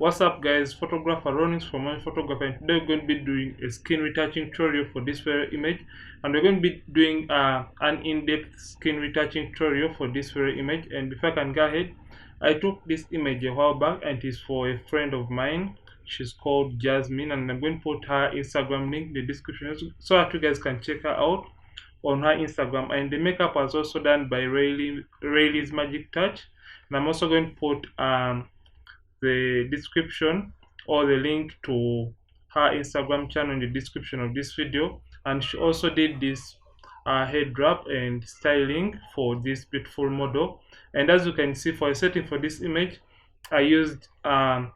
What's up guys, photographer Ronix from my photographer, and today we're going to be doing a skin retouching tutorial for this very image, and we're going to be doing an in-depth skin retouching tutorial for this very image. And before I can go ahead, I took this image a while back and it is for a friend of mine. She's called Jasmine, and I'm going to put her Instagram link in the description so that you guys can check her out on her Instagram. And the makeup was also done by Rayleigh's Magic Touch, and I'm also going to put the description or the link to her Instagram channel in the description of this video. And she also did this head wrap and styling for this beautiful model. And as you can see, for a setting for this image, I used a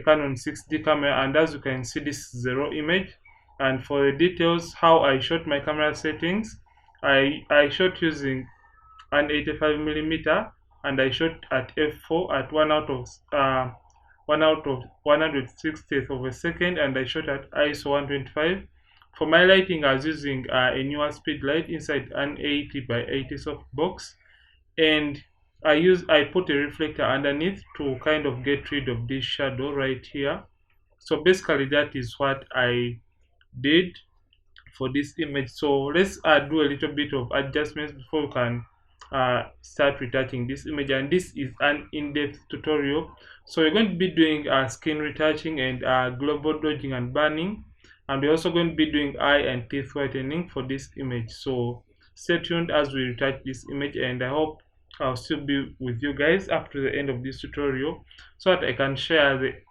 Canon 6D camera, and as you can see, this is the raw image. And for the details how I shot my camera settings, I shot using an 85mm, and I shot at f4 at 1/160th of a second, and I shot at ISO 125. For my lighting, I was using a newer speed light inside an 80x80 softbox, and I put a reflector underneath to kind of get rid of this shadow right here. So basically that is what I did for this image. So let's do a little bit of adjustments before we can start retouching this image. And this is an in-depth tutorial, so we're going to be doing skin retouching and global dodging and burning, and we're also going to be doing eye and teeth whitening for this image. So stay tuned as we retouch this image, and I hope I'll still be with you guys up to the end of this tutorial so that I can share the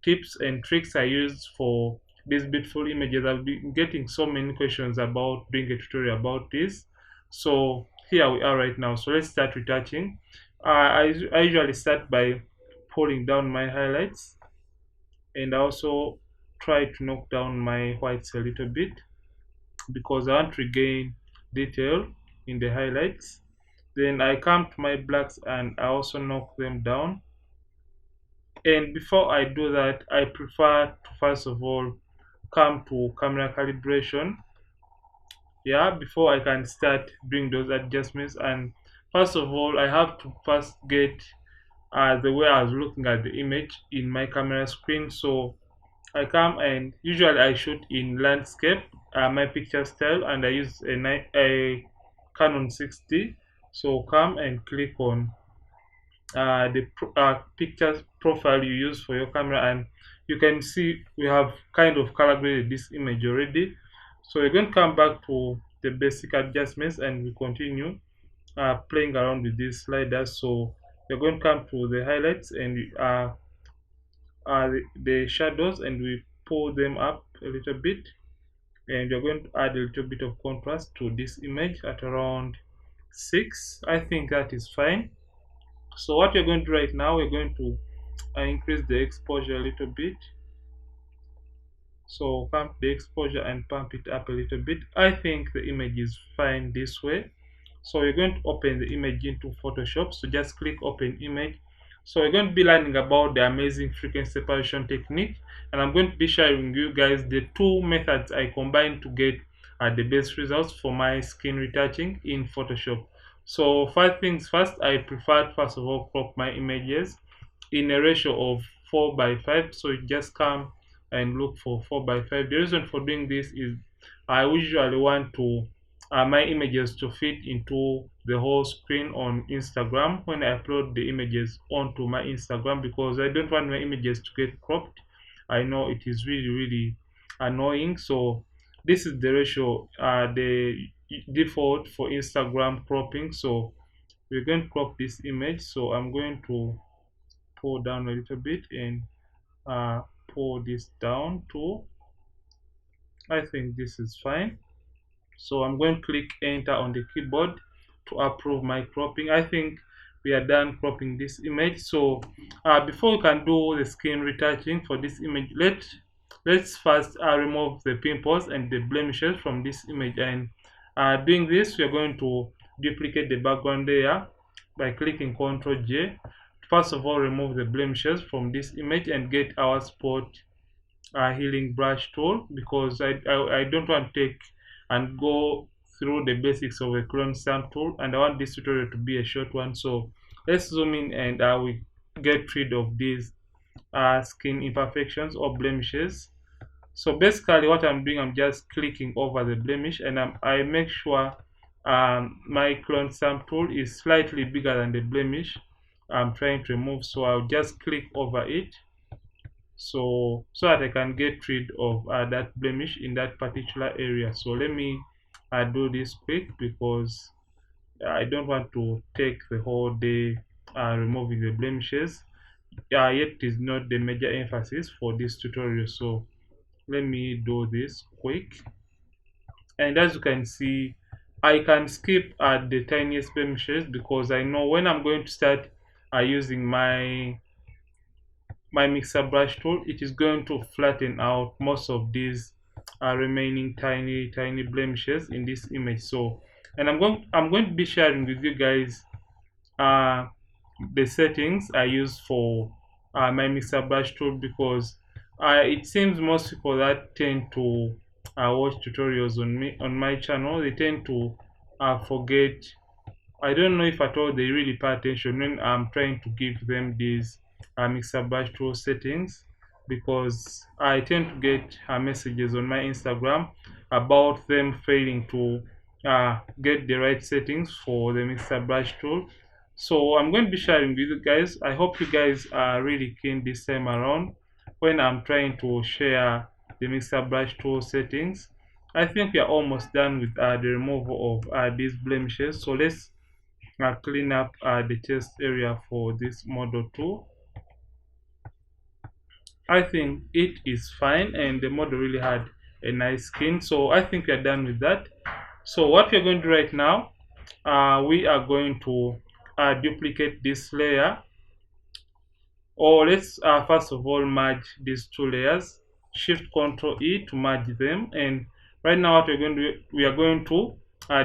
tips and tricks I use for these beautiful images. I've been getting so many questions about doing a tutorial about this, so here we are right now. So let's start retouching. I usually start by pulling down my highlights, and I also try to knock down my whites a little bit because I want to regain detail in the highlights. Then I come to my blacks and I also knock them down. And before I do that, I prefer to first of all come to camera calibration, before I can start doing those adjustments. And first of all, I have to first get the way I was looking at the image in my camera screen. So I come, and usually I shoot in landscape, my picture style, and I use a Canon 6D. So come and click on the picture profile you use for your camera, and you can see we have kind of calibrated this image already. So we're going to come back to the basic adjustments, and we continue playing around with these sliders. So we're going to come to the highlights and the shadows, and we pull them up a little bit, and we're going to add a little bit of contrast to this image at around 6. I think that is fine. So what we're going to do right now, we're going to increase the exposure a little bit. So pump the exposure and pump it up a little bit. I think the image is fine this way. So we're going to open the image into Photoshop. So just click open image. So we're going to be learning about the amazing frequency separation technique, and I'm going to be sharing you guys the two methods I combine to get the best results for my skin retouching in Photoshop. So first things first, I prefer to first of all crop my images in a ratio of 4:5. So you just come and look for 4:5. The reason for doing this is I usually want to my images to fit into the whole screen on Instagram when I upload the images onto my Instagram, because I don't want my images to get cropped. I know it is really annoying. So this is the ratio, the default for Instagram cropping. So we're going to crop this image. So I'm going to pull down a little bit and pull this down too. I think this is fine. So I'm going to click enter on the keyboard to approve my cropping. I think we are done cropping this image. So before we can do the skin retouching for this image, let's first remove the pimples and the blemishes from this image. And doing this, we are going to duplicate the background layer by clicking Ctrl J. First of all, remove the blemishes from this image and get our spot healing brush tool, because I don't want to take and go through the basics of a clone stamp tool, and I want this tutorial to be a short one. So let's zoom in and we get rid of these skin imperfections or blemishes. So basically what I'm doing, I'm just clicking over the blemish, and I make sure my clone sum tool is slightly bigger than the blemish I'm trying to remove. So I'll just click over it, so that I can get rid of that blemish in that particular area. So let me do this quick, because I don't want to take the whole day removing the blemishes. Yet it is not the major emphasis for this tutorial, so let me do this quick. And as you can see, I can skip at the tiniest blemishes, because I know when I'm going to start using my mixer brush tool, it is going to flatten out most of these remaining tiny blemishes in this image. So, and I'm going to be sharing with you guys uh, the settings I use for my mixer brush tool, because it seems most people that tend to watch tutorials on my channel, they tend to forget. I don't know if at all they really pay attention when I'm trying to give them these mixer brush tool settings, because I tend to get messages on my Instagram about them failing to get the right settings for the mixer brush tool. So I'm going to be sharing with you guys. I hope you guys are really keen this time around when I'm trying to share the mixer brush tool settings. I think we are almost done with the removal of these blemishes. So let's clean up the chest area for this model too. I think it is fine, and the model really had a nice skin, so I think we are done with that. So what we are going to do right now, we are going to duplicate this layer, or let's first of all merge these two layers. Shift Ctrl E to merge them, and right now what we're going to do, we are going to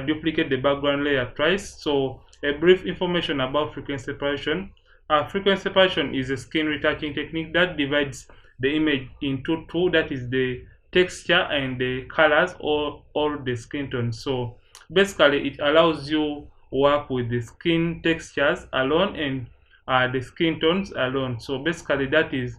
duplicate the background layer twice. So a brief information about frequency separation. Frequency separation is a skin retouching technique that divides the image into two, that is the texture and the colors, or the skin tones. So basically it allows you work with the skin textures alone and the skin tones alone. So basically that is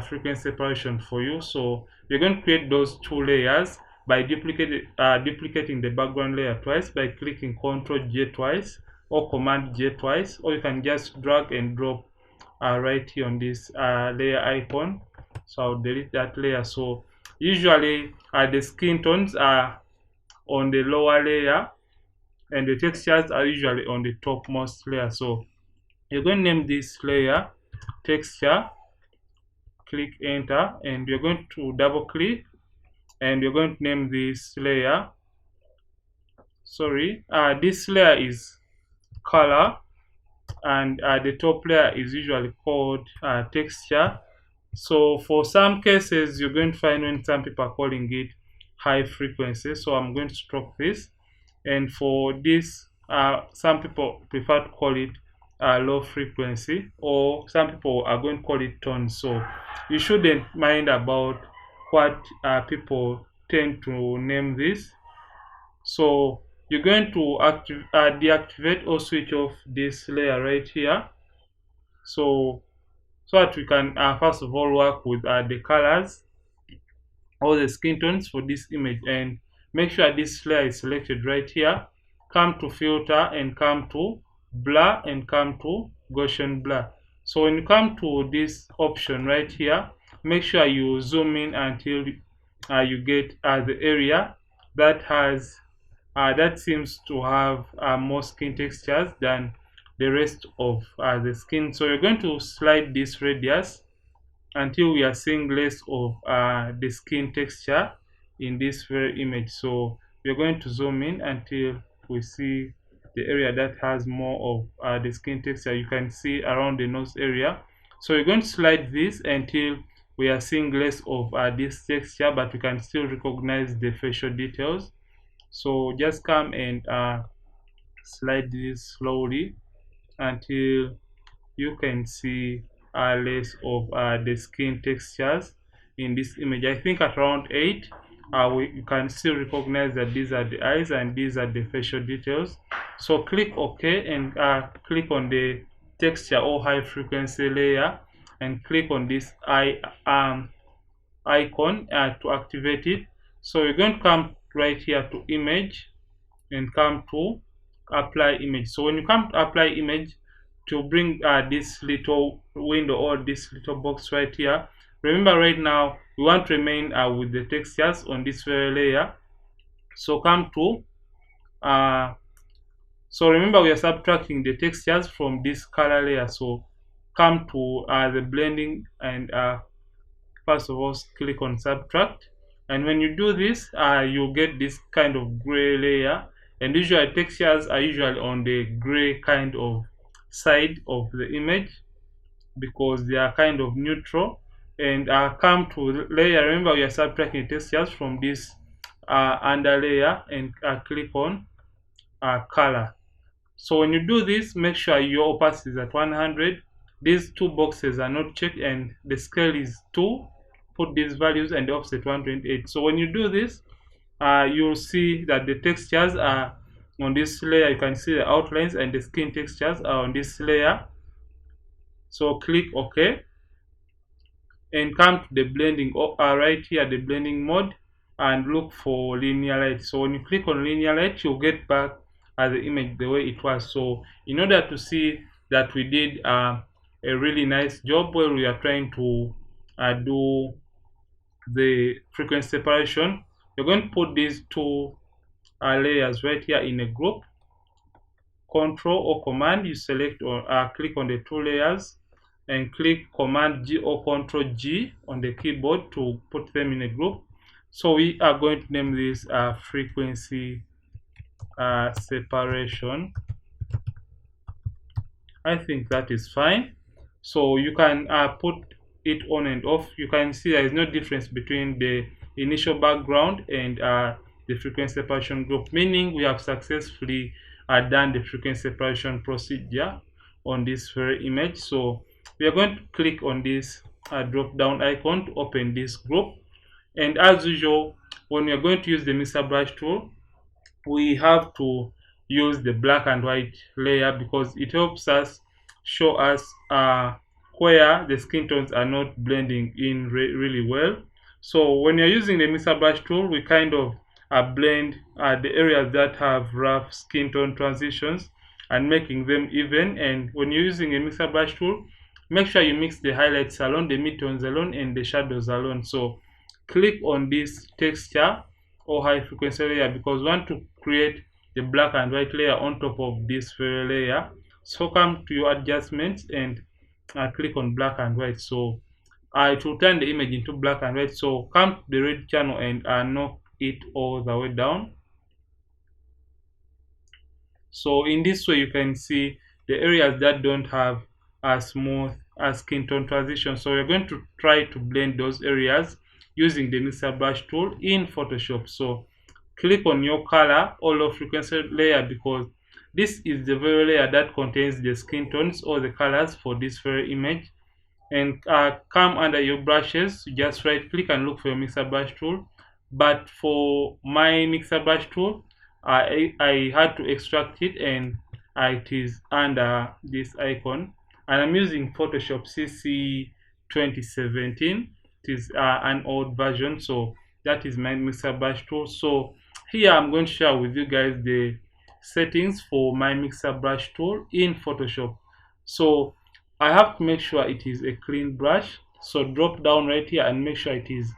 frequency separation for you. So you're going to create those two layers by duplicating the background layer twice by clicking Ctrl J twice or Command J twice, or you can just drag and drop right here on this layer icon. So I'll delete that layer. So usually the skin tones are on the lower layer and the textures are usually on the topmost layer. So you're going to name this layer texture, click enter, and you're going to double click, and you're going to name this layer, this layer is color, and the top layer is usually called texture. So for some cases you're going to find when some people are calling it high frequency, so I'm going to stop this. And for this some people prefer to call it low frequency, or some people are going to call it tone. So you shouldn't mind about what people tend to name this. So you're going to deactivate or switch off this layer right here, so that we can first of all work with the colors or the skin tones for this image. And make sure this layer is selected right here. Come to filter and come to blur and come to Gaussian blur. So when you come to this option right here, make sure you zoom in until you get the area that has that seems to have more skin textures than the rest of the skin. So you're going to slide this radius until we are seeing less of the skin texture in this very image. So we're going to zoom in until we see the area that has more of the skin texture. You can see around the nose area. So we're going to slide this until we are seeing less of this texture, but we can still recognize the facial details. So just come and slide this slowly until you can see less of the skin textures in this image. I think at around 8 you can still recognize that these are the eyes and these are the facial details. So click OK and click on the texture or high frequency layer, and click on this icon to activate it. So we're going to come right here to image and come to apply image. So when you come to apply image, to bring this little window or this little box right here, remember right now we want to remain with the textures on this very layer. So come to so remember we are subtracting the textures from this color layer. So come to the blending and first of all click on subtract, and when you do this you'll get this kind of gray layer, and usually textures are usually on the gray kind of side of the image because they are kind of neutral. And come to layer, remember we are subtracting textures from this under layer, and click on color. So when you do this, make sure your opacity is at 100. These two boxes are not checked and the scale is 2. Put these values and the offset 128. So when you do this, you'll see that the textures are on this layer. You can see the outlines and the skin textures are on this layer. So click OK and come to the blending right here, the blending mode, and look for linear light. So when you click on linear light, you'll get back the image the way it was. So in order to see that we did a really nice job where we are trying to do the frequency separation, you're going to put these two layers right here in a group. Control or Command, you select or click on the two layers and click Command G or Control G on the keyboard to put them in a group. So we are going to name this frequency separation. I think that is fine. So you can put it on and off. You can see there is no difference between the initial background and the frequency separation group, meaning we have successfully done the frequency separation procedure on this very image. So we are going to click on this drop down icon to open this group, and as usual when we are going to use the mixer brush tool, we have to use the black and white layer because it helps us show us where the skin tones are not blending in really well. So when you're using the mixer brush tool, we kind of blend the areas that have rough skin tone transitions and making them even. And when you're using a mixer brush tool, make sure you mix the highlights alone, the midtones alone, and the shadows alone. So click on this texture or high frequency layer because we want to create the black and white layer on top of this very layer. So come to your adjustments and click on black and white. So it will turn the image into black and white. So come to the red channel and knock it all the way down. So in this way you can see the areas that don't have a smooth skin tone transition. So we're going to try to blend those areas using the mixer brush tool in Photoshop. So click on your color or low frequency layer because this is the very layer that contains the skin tones or the colors for this very image. And come under your brushes, just right click and look for your mixer brush tool. But for my mixer brush tool, I had to extract it and it is under this icon, and I'm using Photoshop CC 2017. It is an old version, so that is my mixer brush tool. So here I'm going to share with you guys the settings for my mixer brush tool in Photoshop. So I have to make sure it is a clean brush. So drop down right here and make sure it is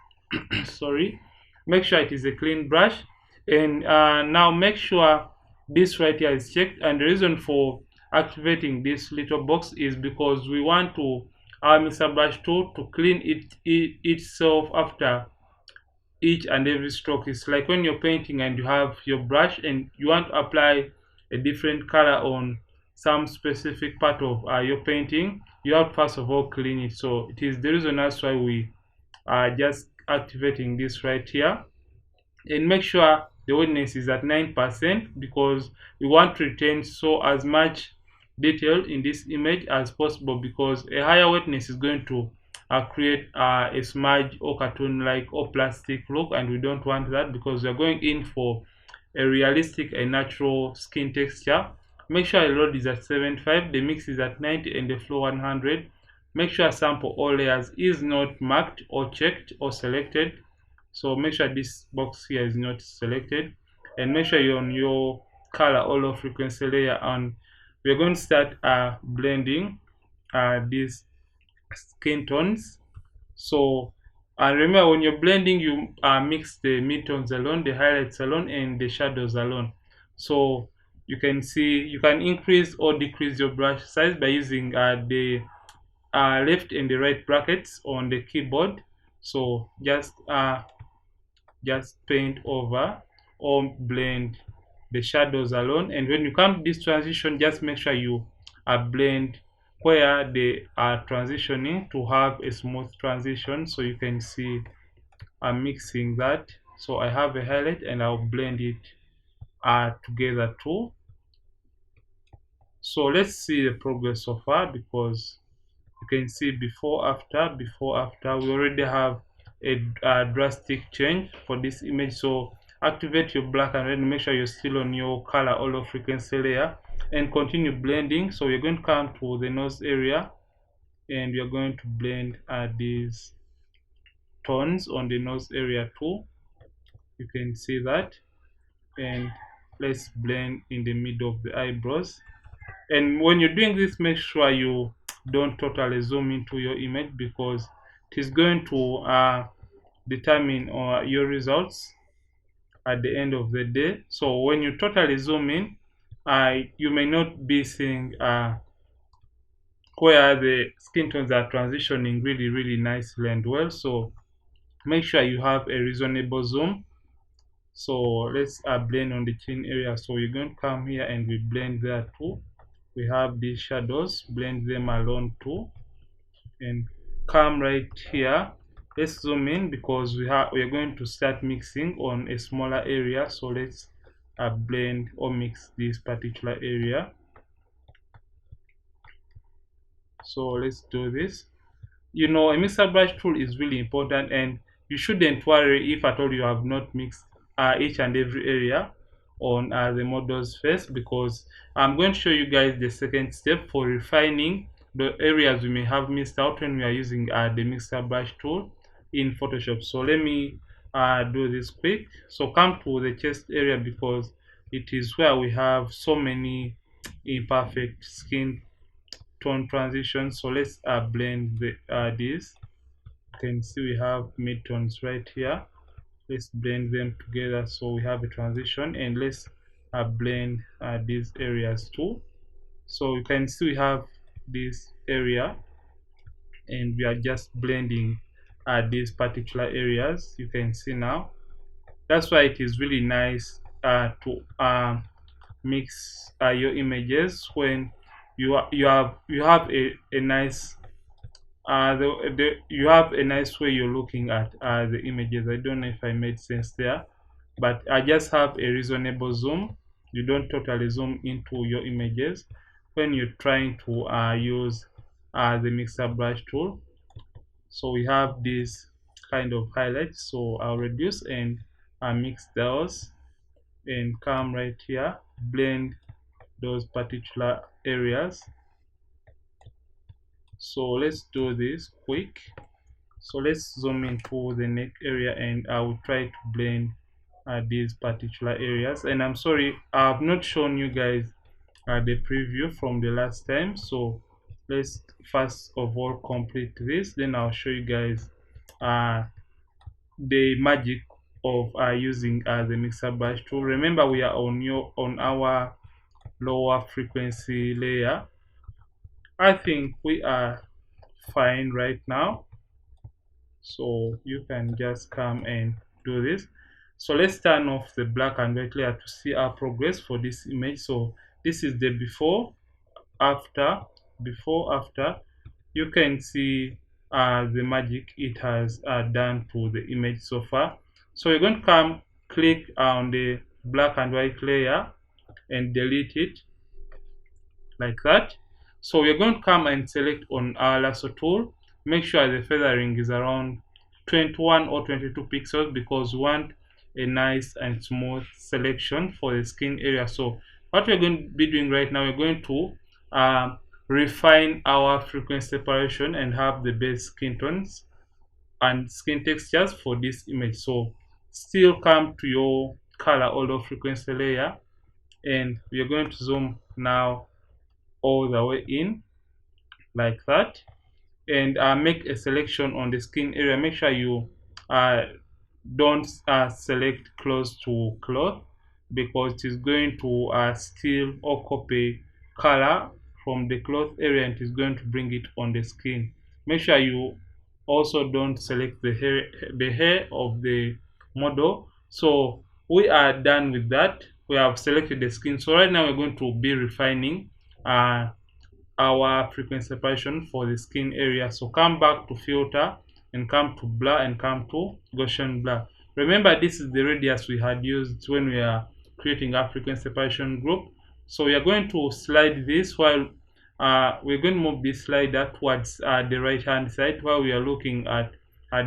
make sure it is a clean brush. And now make sure this right here is checked. And the reason for activating this little box is because we want to our mixer brush tool to clean itself after each and every stroke. It's like when you're painting and you have your brush and you want to apply a different color on some specific part of your painting, you have to first of all clean it. So it is the reason that's why we are just activating this right here. And make sure the wetness is at 9% because we want to retain so as much detail in this image as possible, because a higher wetness is going to create a smudge or cartoon like or plastic look, and we don't want that because we're going in for a realistic and natural skin texture. Make sure the load is at 75, the mix is at 90, and the flow 100. make sure sample all layers is not marked or checked or selected. So make sure this box here is not selected, and make sure you're on your color all frequency layer, and we're going to start blending these skin tones. So remember, when you're blending, you mix the midtones alone, the highlights alone, and the shadows alone. So you can see you can increase or decrease your brush size by using the left and the right brackets on the keyboard. So just paint over or blend the shadows alone, and when you come to this transition, just make sure you blend where they are transitioning to have a smooth transition. So you can see I'm mixing that. So I have a highlight and I'll blend it together too. So let's see the progress so far, because you can see before after we already have a drastic change for this image. So activate your black and red, make sure you're still on your color all frequency layer, and continue blending. So we're going to come to the nose area, and we're going to blend these tones on the nose area too. You can see that. And let's blend in the middle of the eyebrows. And when you're doing this, make sure you don't totally zoom into your image, because it is going to determine your results at the end of the day. So when you totally zoom in, you may not be seeing where the skin tones are transitioning really nicely and well. So make sure you have a reasonable zoom. So let's blend on the chin area. So we're going to come here and we blend there too. We have these shadows, blend them alone too, and come right here. Let's zoom in, because we are going to start mixing on a smaller area. So let's blend or mix this particular area. So let's do this. You know, a mixer brush tool is really important, and you shouldn't worry if at all you have not mixed each and every area on the model's face, because I'm going to show you guys the second step for refining the areas we may have missed out when we are using the mixer brush tool in Photoshop. So let me do this quick. So come to the chest area, because it is where we have so many imperfect skin tone transitions. So let's blend this. You can see we have midtones right here. Let's blend them together so we have a transition, and let's blend these areas too. So you can see we have this area, and we are just blending these particular areas. You can see now. That's why it is really nice to mix your images when you have a nice you have a nice way you're looking at the images. I don't know if I made sense there, but I just have a reasonable zoom. You don't totally zoom into your images when you're trying to use the mixer brush tool. So we have this kind of highlights. So I'll reduce and mix those, and come right here, blend those particular areas. So let's do this quick. So let's zoom into the neck area, and I will try to blend these particular areas. And I'm sorry, I have not shown you guys the preview from the last time. So let's first of all complete this, then I'll show you guys the magic of using the mixer brush tool. Remember, we are on our lower frequency layer. I think we are fine right now, so you can just come and do this. So let's turn off the black and white layer to see our progress for this image. So this is the before after. You can see the magic it has done to the image so far. So you're going to come click on the black and white layer and delete it like that. So we're going to come and select on our lasso tool. Make sure the feathering is around 21 or 22 pixels, because we want a nice and smooth selection for the skin area. So what we're going to be doing right now, we're going to refine our frequency separation and have the best skin tones and skin textures for this image. So still come to your color auto frequency layer, and we are going to zoom now all the way in like that, and make a selection on the skin area. Make sure you uh, don't select close to cloth, because it is going to steal or copy color from the cloth area and it is going to bring it on the skin. Make sure you also don't select the hair of the model. So we are done with that. We have selected the skin. So right now we're going to be refining uh, our frequency separation for the skin area. So come back to filter and come to blur and come to Gaussian blur. Remember, this is the radius we had used when we are creating our frequency separation group. So we are going to slide this while we're going to move this slider towards the right hand side while we are looking at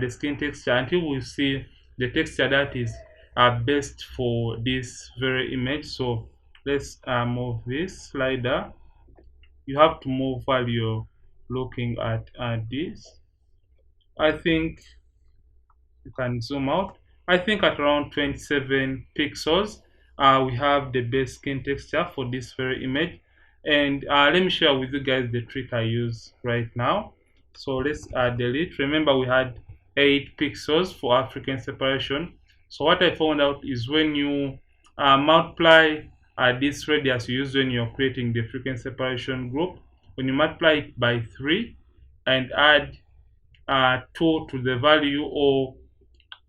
the skin texture until we see the texture that is best for this very image. So let's move this slider. You have to move while you're looking at this. I think you can zoom out. I think at around 27 pixels we have the best skin texture for this very image. And let me share with you guys the trick I use right now. So let's delete. Remember, we had 8 pixels for our frequency separation. So what I found out is when you multiply this radius you use when you're creating the frequency separation group, when you multiply it by 3 and add 2 to the value, or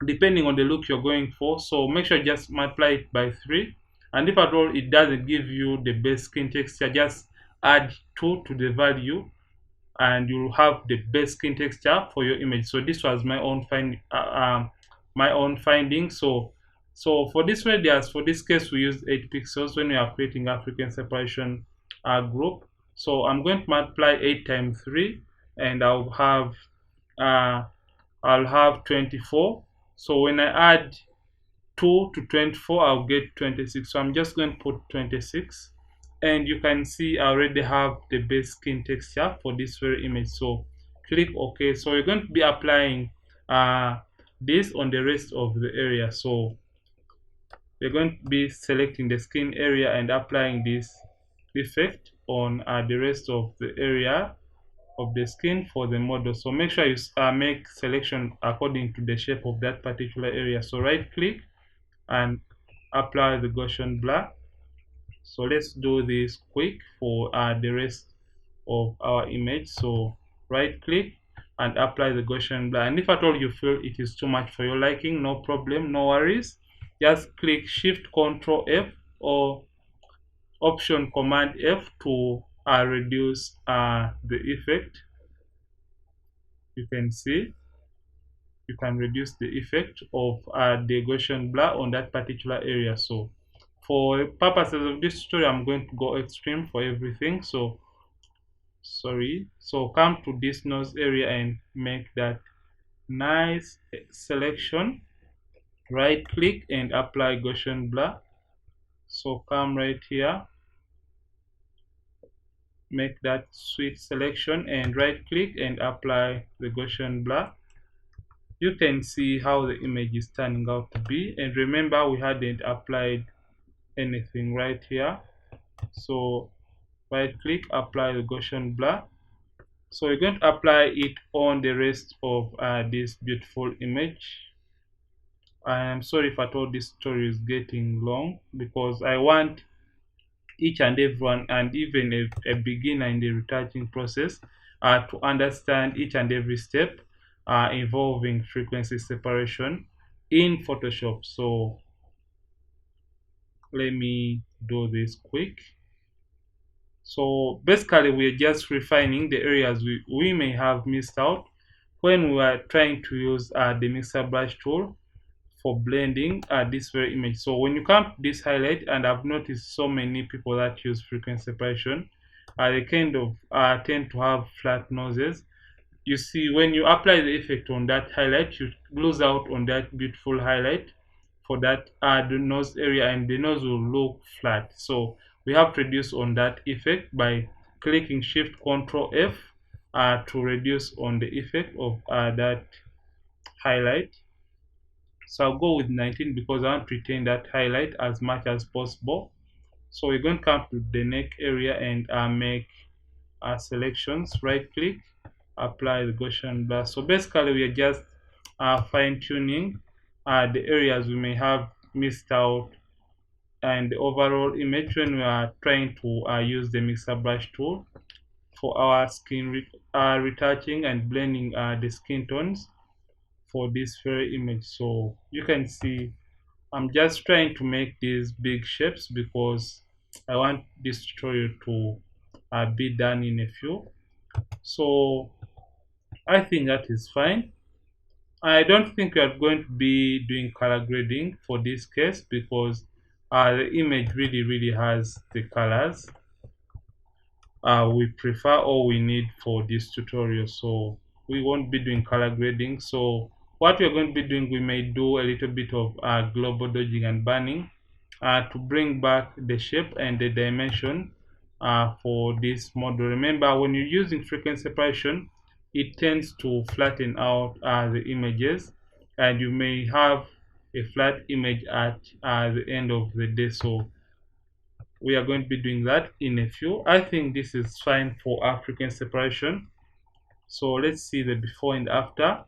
depending on the look you're going for, so make sure you just multiply it by 3, and if at all it doesn't give you the best skin texture, just add 2 to the value and you'll have the best skin texture for your image. So this was my own finding. So for this radius, for this case, we use 8 pixels when we are creating a frequency separation group. So I'm going to multiply 8 times 3, and I'll have 24. So when I add 2 to 24, I'll get 26. So I'm just going to put 26, and you can see I already have the base skin texture for this very image. So click OK. So we're going to be applying this on the rest of the area. So we're going to be selecting the skin area and applying this effect on the rest of the area of the skin for the model. So make sure you make selection according to the shape of that particular area. So right click and apply the Gaussian blur. So let's do this quick for the rest of our image. So right click and apply the Gaussian blur, and if at all you feel it is too much for your liking, no problem, no worries, just click Shift Control F or Option Command F to reduce the effect. You can see you can reduce the effect of the Gaussian blur on that particular area. So for purposes of this tutorial, I'm going to go extreme for everything. So come to this nose area and make that nice selection. Right click and apply Gaussian blur. So come right here, make that sweet selection and right click and apply the Gaussian blur. You can see how the image is turning out to be, and remember we hadn't applied anything right here. So right click, apply the Gaussian blur. So we're going to apply it on the rest of this beautiful image. I am sorry if I thought this story is getting long, because I want each and everyone, and even a beginner in the retouching process, to understand each and every step involving frequency separation in Photoshop. So let me do this quick. So basically we're just refining the areas we may have missed out when we are trying to use the mixer brush tool for blending this very image. So when you come to this highlight, and I've noticed so many people that use frequency separation, they kind of tend to have flat noses. You see, when you apply the effect on that highlight, you lose out on that beautiful highlight for that the nose area, and the nose will look flat. So we have to reduce on that effect by clicking Shift Control F to reduce on the effect of that highlight. So I'll go with 19 because I want to retain that highlight as much as possible. So we're going to come to the neck area and make selections. Right click, apply the Gaussian Blur. So basically we are just fine tuning the areas we may have missed out and the overall image when we are trying to use the mixer brush tool for our skin retouching and blending the skin tones for this very image. So you can see I'm just trying to make these big shapes because I want this tutorial to be done in a few. So I think that is fine. I don't think we are going to be doing color grading for this case because the image really has the colors we prefer or we need for this tutorial. So we won't be doing color grading. So what we're going to be doing, we may do a little bit of global dodging and burning to bring back the shape and the dimension for this model. Remember, when you're using frequency separation, it tends to flatten out the images, and you may have a flat image at the end of the day. So we are going to be doing that in a few. I think this is fine for our frequency separation. So let's see the before and after.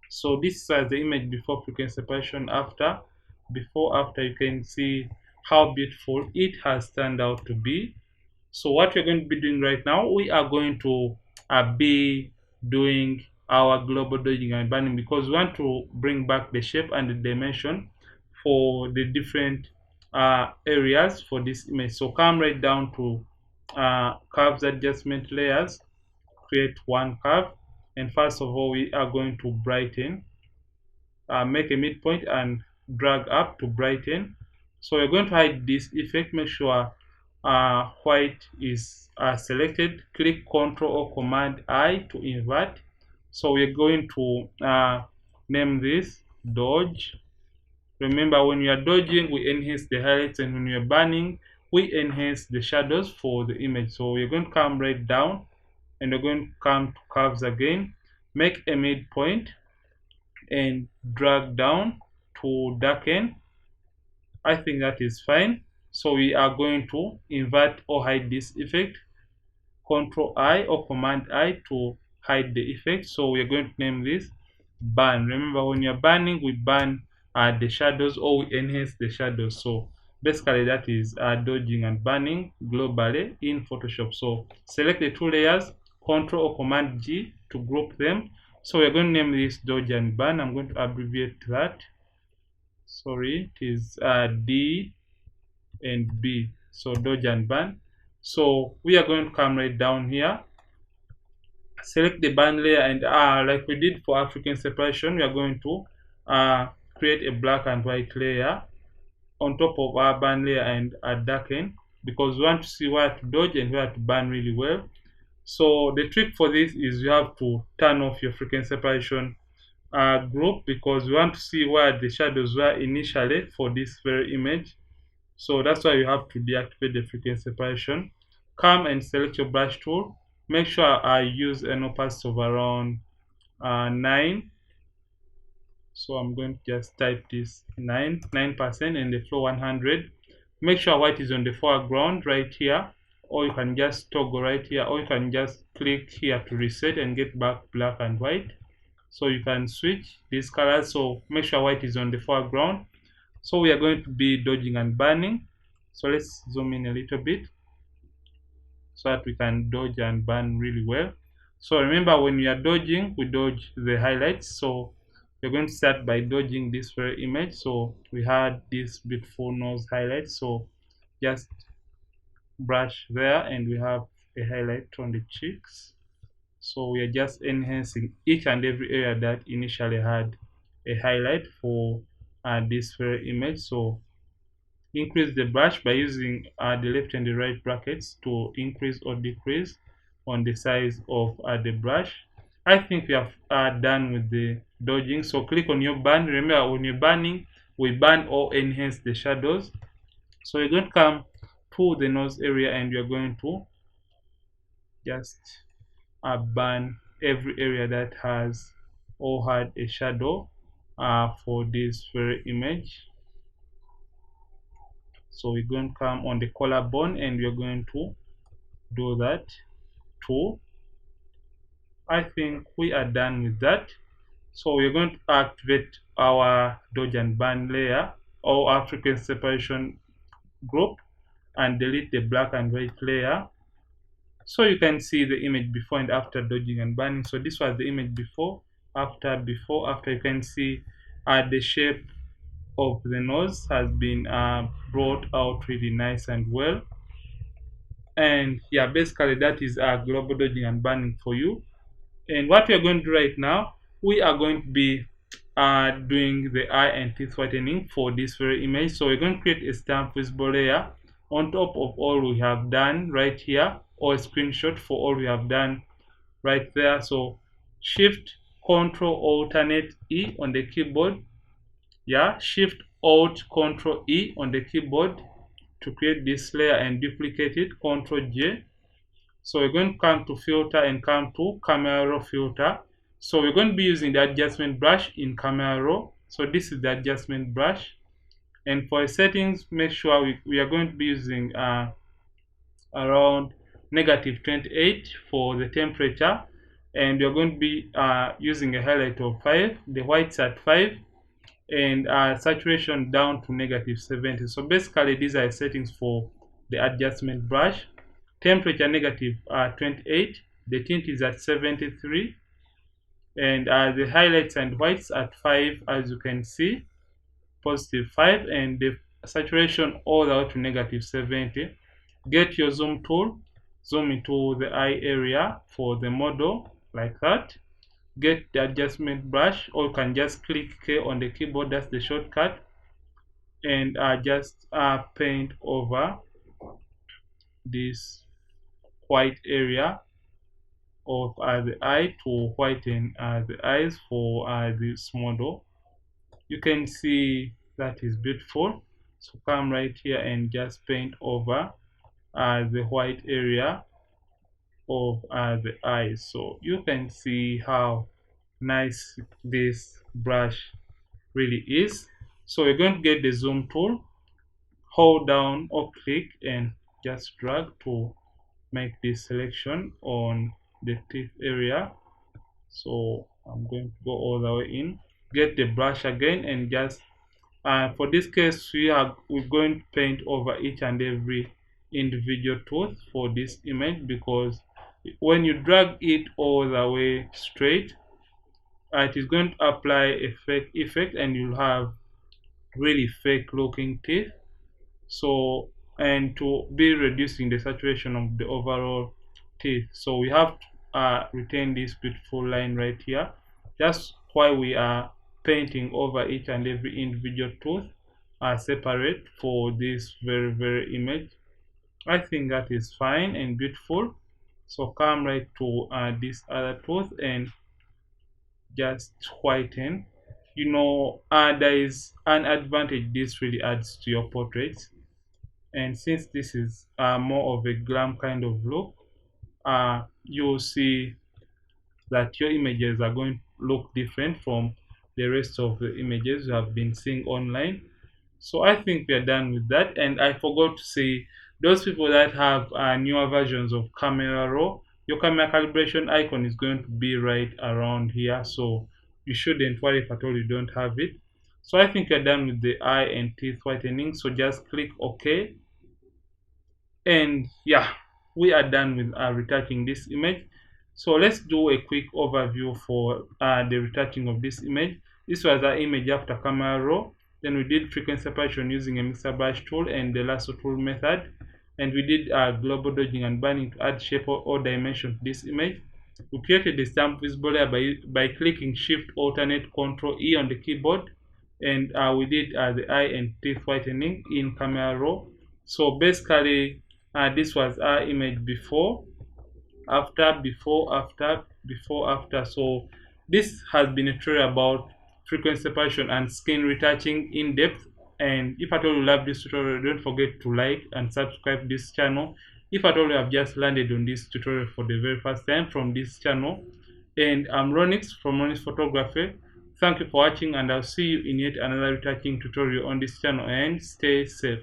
So this is the image before frequency separation, after. Before, after, you can see how beautiful it has turned out to be. So what we're going to be doing right now, we are going to be doing our global dodging and burning because we want to bring back the shape and the dimension for the different areas for this image. So come right down to curves adjustment layers, create one curve, and first of all we are going to brighten, make a midpoint and drag up to brighten. So we're going to hide this effect. Make sure white is selected. Click Ctrl or Command I to invert. So we're going to name this dodge. Remember, when we are dodging, we enhance the highlights, and when we are burning, we enhance the shadows for the image. So we're going to come right down and we're going to come to curves again, make a midpoint and drag down to darken. I think that is fine. So we are going to invert or hide this effect. Control I or Command I to hide the effect. So we are going to name this burn. Remember, when you're burning, we burn the shadows or we enhance the shadows. So basically that is dodging and burning globally in Photoshop. So select the two layers, Control or Command G to group them. So we're going to name this dodge and burn. I'm going to abbreviate that. Sorry, it is D and B. So dodge and burn. So we are going to come right down here, select the burn layer, and like we did for African separation, we are going to create a black and white layer on top of our burn layer and darken because we want to see where to dodge and where to burn really well. So the trick for this is you have to turn off your frequency separation group because we want to see where the shadows were initially for this very image. So that's why you have to deactivate the frequency separation. Come and select your brush tool. Make sure I use an opacity of around 9. So I'm going to just type this 9% and the flow 100. Make sure white is on the foreground right here, or you can just toggle right here, or you can just click here to reset and get back black and white. So you can switch these colors. So make sure white is on the foreground. So we are going to be dodging and burning. So let's zoom in a little bit so that we can dodge and burn really well. So remember, when we are dodging, we dodge the highlights. So we're going to start by dodging this very image. So we had this beautiful nose highlight. So just brush there and we have a highlight on the cheeks. So we are just enhancing each and every area that initially had a highlight for this very image. So increase the brush by using the left and the right brackets to increase or decrease on the size of the brush. I think we have done with the dodging. So click on your burn. Remember, when you're burning, we burn or enhance the shadows. So you're going to come to the nose area and you're going to just burn every area that has or had a shadow for this very image. So we're going to come on the collarbone and we're going to do that too. I think we are done with that. So we're going to activate our dodge and burn layer or our frequency separation group and delete the black and white layer. So you can see the image before and after dodging and burning. So this was the image before, after. You can see the shape of the nose has been brought out really nice and well. And yeah, basically that is global dodging and burning for you. And what we are going to do right now, we are going to be doing the eye and teeth whitening for this very image. So we're going to create a stamp visible layer on top of all we have done right here, or a screenshot for all we have done right there. So Shift Control Alternate E on the keyboard. Yeah, Shift Alt Control E on the keyboard to create this layer and duplicate it. Control J. So we're going to come to filter and come to camera raw filter. So we're going to be using the adjustment brush in camera raw. So this is the adjustment brush. And for settings, make sure we are going to be using around -28 for the temperature. And we're going to be using a highlight of 5, the whites at 5, and saturation down to -70. So basically these are settings for the adjustment brush. Temperature -28, the tint is at 73, and the highlights and whites at 5, as you can see, +5, and the saturation all the way to -70. Get your zoom tool, zoom into the eye area for the model like that. Get the adjustment brush, or you can just click K on the keyboard, that's the shortcut, and just paint over this white area of the eye to whiten the eyes for this model. You can see that is beautiful. So come right here and just paint over the white area of the eyes. So you can see how nice this brush really is. So we're going to get the zoom tool, hold down or click and just drag to make this selection on the teeth area. So I'm going to go all the way in, get the brush again, and just for this case we're going to paint over each and every individual tooth for this image, because when you drag it all the way straight, it is going to apply a fake effect and you'll have really fake looking teeth. So, and to be reducing the saturation of the overall teeth, so we have to retain this beautiful line right here. That's why we are painting over each and every individual tooth separate for this very image. I think that is fine and beautiful. So come right to this other tooth and just whiten. You know, there is an advantage this really adds to your portraits, and since this is more of a glam kind of look, you'll see that your images are going to look different from the rest of the images you have been seeing online. So I think we are done with that. And I forgot to say, those people that have newer versions of Camera Raw, your camera calibration icon is going to be right around here, so you shouldn't worry if at all you don't have it. So I think you're done with the eye and teeth whitening, so just click OK. And yeah, we are done with retouching this image. So let's do a quick overview for the retouching of this image. This was our image after Camera Raw. Then we did frequency separation using a mixer brush tool and the lasso tool method. And we did global dodging and burning to add shape or dimension to this image. We created the stamp visible layer by clicking Shift Alternate Control E on the keyboard. And we did the eye and teeth whitening in Camera Raw. So basically, this was our image before, after, before, after, before, after. So this has been a tutorial about frequency separation and skin retouching in depth. And if at all you love this tutorial, don't forget to like and subscribe to this channel If at all you have just landed on this tutorial for the very first time from this channel, and I'm Ronix from Ronix Photography. Thank you for watching, and I'll see you in yet another retouching tutorial on this channel, and stay safe.